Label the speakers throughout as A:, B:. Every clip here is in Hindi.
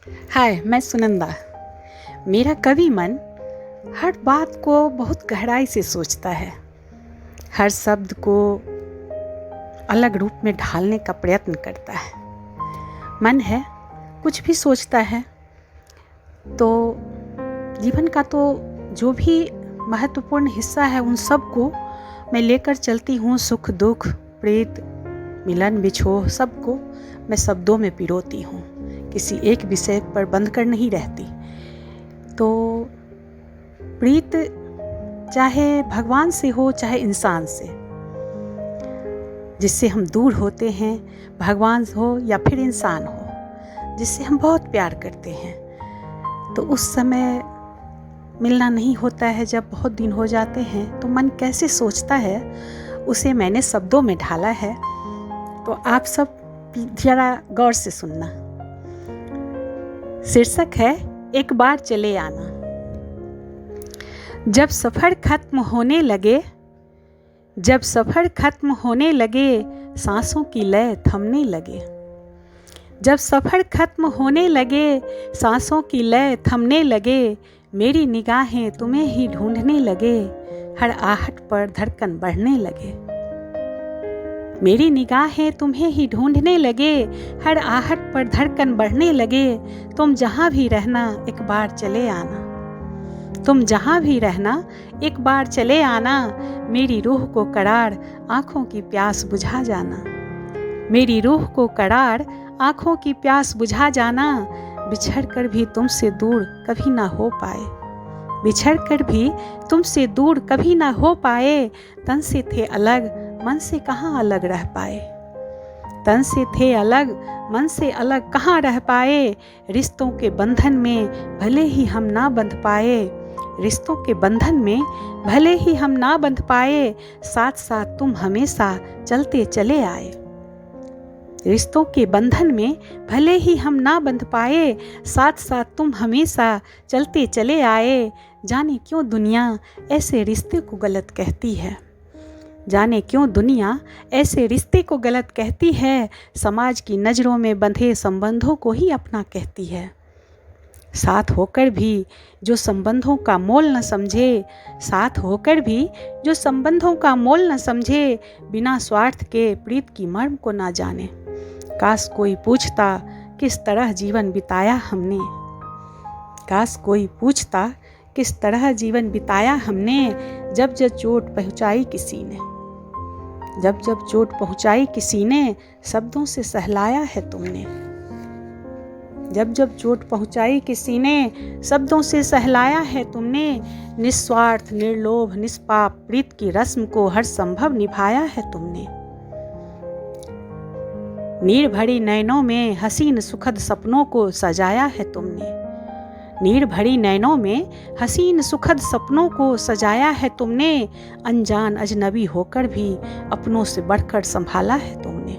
A: हाय, मैं सुनंदा। मेरा कवि मन हर बात को बहुत गहराई से सोचता है, हर शब्द को अलग रूप में ढालने का प्रयत्न करता है। मन है, कुछ भी सोचता है तो जीवन का तो जो भी महत्वपूर्ण हिस्सा है उन सब को मैं लेकर चलती हूँ। सुख दुख, प्रीत, मिलन बिछोह, सबको मैं शब्दों में पिरोती हूँ। किसी एक विषय पर बंध कर नहीं रहती। तो प्रीत चाहे भगवान से हो चाहे इंसान से, जिससे हम दूर होते हैं, भगवान हो या फिर इंसान हो जिससे हम बहुत प्यार करते हैं, तो उस समय मिलना नहीं होता है। जब बहुत दिन हो जाते हैं तो मन कैसे सोचता है, उसे मैंने शब्दों में ढाला है। तो आप सब जरा गौर से सुनना। शीर्षक है एक बार चले आना। जब सफ़र खत्म होने लगे, जब सफ़र खत्म होने लगे, सांसों की लय थमने लगे। जब सफ़र खत्म होने लगे, सांसों की लय थमने लगे, मेरी निगाहें तुम्हें ही ढूंढने लगे, हर आहट पर धड़कन बढ़ने लगे। मेरी निगाहें तुम्हें ही ढूंढने लगे, हर आहट पर धड़कन बढ़ने लगे। तुम जहाँ भी रहना एक बार चले आना, तुम जहाँ भी रहना एक बार चले आना। मेरी रूह को करार आँखों की प्यास बुझा जाना, मेरी रूह को करार आँखों की प्यास बुझा जाना। बिछड़ कर भी तुमसे दूर कभी ना हो पाए, बिछड़ कर भी तुमसे दूर कभी ना हो पाए। तन से थे अलग, मन से कहाँ अलग रह पाए, तन से थे अलग, मन से अलग कहाँ रह पाए। रिश्तों के बंधन में भले ही हम ना बंध पाए, रिश्तों के बंधन में भले ही हम ना बंध पाए, साथ साथ तुम हमेशा चलते चले आए। रिश्तों के बंधन में भले ही हम ना बंध पाए, साथ साथ तुम हमेशा चलते चले आए। जाने क्यों दुनिया ऐसे रिश्ते को गलत कहती है, जाने क्यों दुनिया ऐसे रिश्ते को गलत कहती है। समाज की नज़रों में बंधे संबंधों को ही अपना कहती है। साथ होकर भी जो संबंधों का मोल न समझे, साथ होकर भी जो संबंधों का मोल न समझे, बिना स्वार्थ के प्रीत की मर्म को ना जाने। काश कोई पूछता किस तरह जीवन बिताया हमने, काश कोई पूछता किस तरह जीवन बिताया हमने। जब जब चोट पहुँचाई किसी ने, जब जब चोट पहुँचाई किसी ने, शब्दों से सहलाया है तुमने। जब जब चोट पहुँचाई किसी ने, शब्दों से सहलाया है तुमने। निस्वार्थ, निर्लोभ, निष्पाप प्रीत की रस्म को हर संभव निभाया है तुमने। नीर भरी नैनों में हसीन सुखद सपनों को सजाया है तुमने। नीर भरी नैनों में हसीन सुखद सपनों को सजाया है तुमने। अनजान अजनबी होकर भी अपनों से बढ़कर संभाला है तुमने।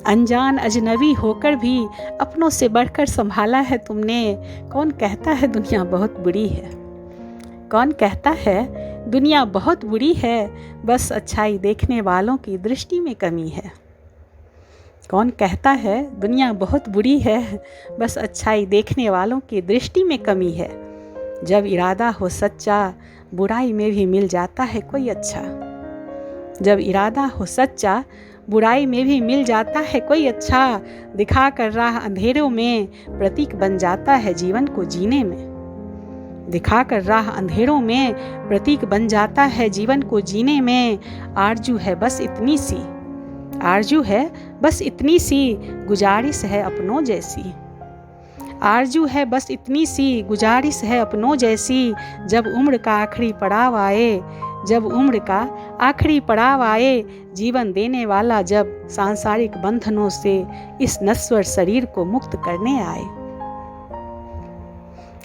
A: अनजान अजनबी होकर भी अपनों से बढ़कर संभाला है तुमने। कौन कहता है दुनिया बहुत बुरी है, कौन कहता है दुनिया बहुत बुरी है, बस अच्छाई देखने वालों की दृष्टि में कमी है। कौन कहता है दुनिया बहुत बुरी है, बस अच्छाई देखने वालों की दृष्टि में कमी है। जब इरादा हो सच्चा, बुराई में भी मिल जाता है कोई अच्छा। जब इरादा हो सच्चा, बुराई में भी मिल जाता है कोई अच्छा। दिखा कर राह अंधेरों में प्रतीक बन जाता है जीवन को जीने में। दिखा कर राह अंधेरों में प्रतीक बन जाता है जीवन को जीने में। आरजू है बस इतनी सी, आरजू है बस इतनी सी, गुजारिश है अपनों जैसी। आरजू है बस इतनी सी, गुजारिश है अपनों जैसी। जब उम्र का आखिरी पड़ाव आए, जब उम्र का आखिरी पड़ाव आए, जीवन देने वाला जब सांसारिक बंधनों से इस नश्वर शरीर को मुक्त करने आए।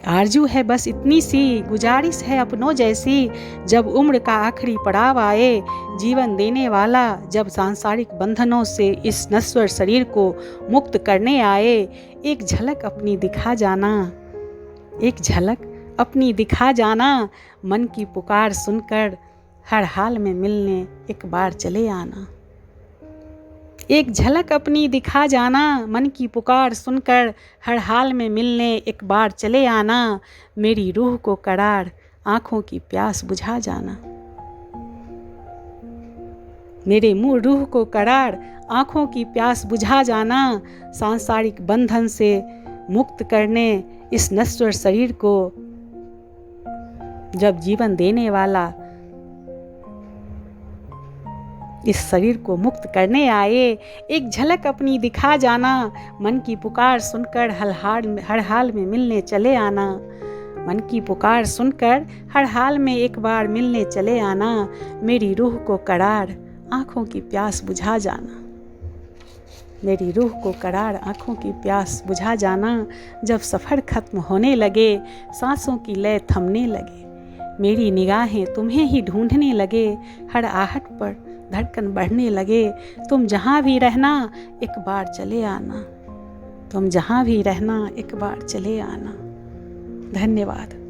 A: आरजू है बस इतनी सी, गुजारिश है अपनों जैसी। जब उम्र का आखिरी पड़ाव आए, जीवन देने वाला जब सांसारिक बंधनों से इस नश्वर शरीर को मुक्त करने आए। एक झलक अपनी दिखा जाना, एक झलक अपनी दिखा जाना। मन की पुकार सुनकर हर हाल में मिलने एक बार चले आना। एक झलक अपनी दिखा जाना, मन की पुकार सुनकर हर हाल में मिलने एक बार चले आना। मेरी रूह को करार आँखों की प्यास बुझा जाना। मेरे मुँह रूह को करार आँखों की प्यास बुझा जाना। सांसारिक बंधन से मुक्त करने इस नश्वर शरीर को जब जीवन देने वाला इस शरीर को मुक्त करने आए। एक झलक अपनी दिखा जाना, मन की पुकार सुनकर हर हाल में मिलने चले आना। मन की पुकार सुनकर हर हाल में एक बार मिलने चले आना। मेरी रूह को करार आँखों की प्यास बुझा जाना। मेरी रूह को करार आँखों की प्यास बुझा जाना। जब सफ़र ख़त्म होने लगे, सांसों की लय थमने लगे, मेरी निगाहें तुम्हें ही ढूंढने लगे। हर आहट पर धड़कन बढ़ने लगे। तुम जहाँ भी रहना एक बार चले आना। तुम जहाँ भी रहना एक बार चले आना। धन्यवाद।